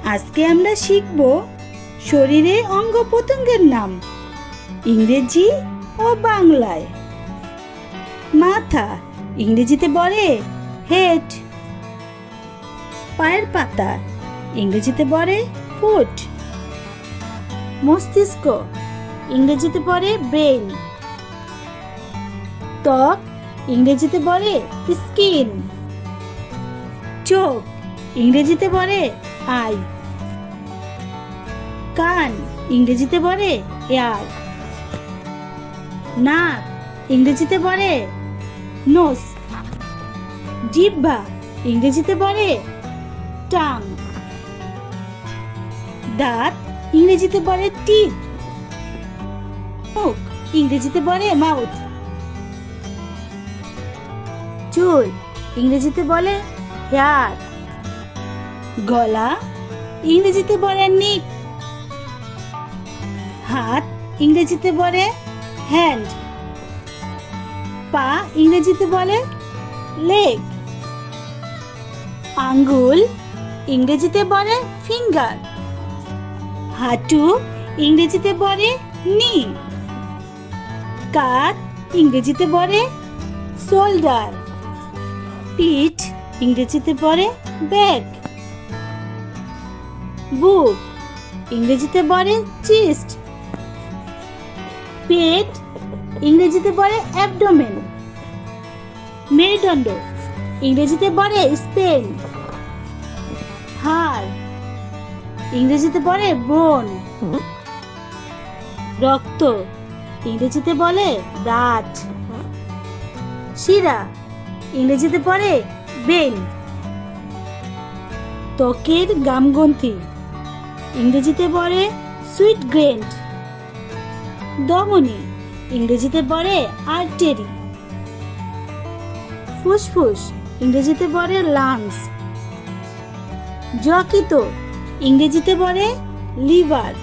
আজকে আমরা শিখব শরীরে অঙ্গ প্রত্যঙ্গের নাম ইংরেজি ও বাংলায়। মাথা ইংরেজিতে বলে হেড। পায়ের পাতা ইংরেজিতে বলে ফুট। মস্তিষ্ক ইংরেজিতে বলে ব্রেন। ত্বক ইংরেজিতে বলে স্কিন। চোখ ইংরেজিতে বলে আই। কান ইংরেজিতে বলে এয়ার। নাক ইংরেজিতে বলে নোজ। জিহ্বা ইংরেজিতে বলে টাং। দাঁত ইংরেজিতে বলে টিথ। মুখ ইংরেজিতে বলে মাউথ। চুল ইংরেজিতে বলে হেয়ার। গলা ইংরেজিতে বলে নেক। হাত ইংরেজিতে বলে হ্যান্ড। পা ইংরেজিতে বলে লেগ। আঙ্গুল ইংরেজিতে বলে ফিঙ্গার। হাঁটু ইংরেজিতে বলে নি। কাঁধ ইংরেজিতে বলে শোল্ডার। পিঠ ইংরেজিতে বলে ব্যাক। বুক ইংরেজিতে বলে চেস্ট। পেট ইংরেজিতে বলে অ্যাবডোমেন। মেরুদণ্ড ইংরেজিতে বলে স্পেন। হাড় ইংরেজিতে বলে বোন। রক্ত ইংরেজিতে বলে ব্লাড। শিরা ইংরেজিতে বলে বেন। ত্বকের গামগ্রন্থি ইংরেজিতে বলে সুইট গ্ল্যান্ড। ধমনী ইংরেজিতে বলে আর্টারি। ফুসফুস ইংরেজিতে বলে লাংস। যকৃৎ ইংরেজিতে বলে লিভার।